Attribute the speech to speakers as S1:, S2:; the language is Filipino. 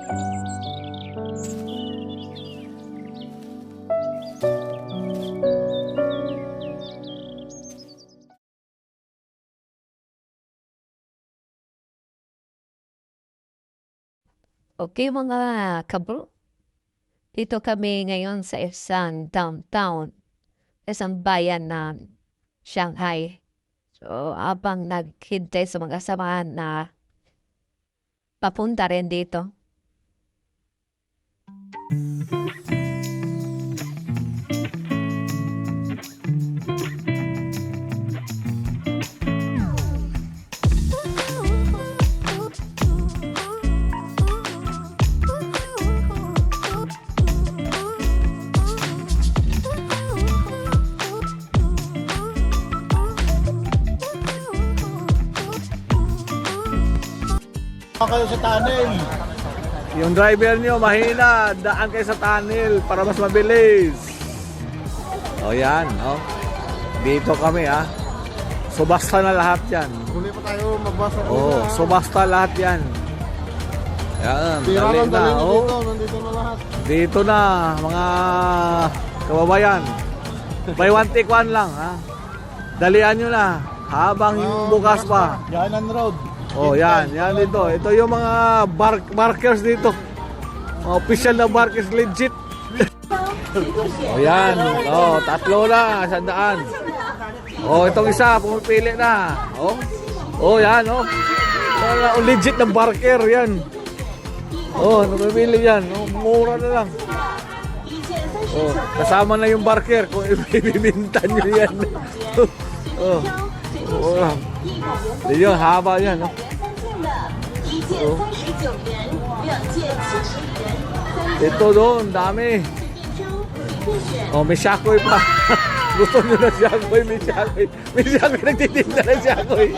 S1: Okay mga kabro, dito kami ngayon sa isang downtown, isang bayan ng Shanghai. So habang naghintay sa mga samahan na papunta rin dito.
S2: Kayo sa tunnel.
S3: Yung driver nyo mahina, daan kayo sa tunnel para mas mabilis. O yan, o. Dito kami ha. Subasta na lahat yan.
S2: Huli pa tayo magbasa ko
S3: O,
S2: na.
S3: subasta lahat yan. Yan,
S2: Tira
S3: dali
S2: lang,
S3: na.
S2: dali na
S3: O,
S2: dito. Nandito na lahat.
S3: dito na, mga kababayan. By one take one lang ha. Dalian nyo na. Habang yung bukas pa.
S2: Yanan Road.
S3: Oh, yan dito. Ito yung mga markers dito. Mga official na markers, legit. Oh, yan. Oh, tatlo na, sandaan. Oh, itong isa, pumipili na. Oh. Oh, yan, oh. Oh, legit na marker, yan. Oh, pumipili yan. Oh, mura na lang. Oh, kasama na yung marker kung ibibinta nyo yan. Oh. Oh. Yun, haba yan, no? Oh. Ito doon, dami. Oh, may shakoy pa. Gusto nyo na shakoy, may shakoy. May shakoy, nagtitinda ng shakoy.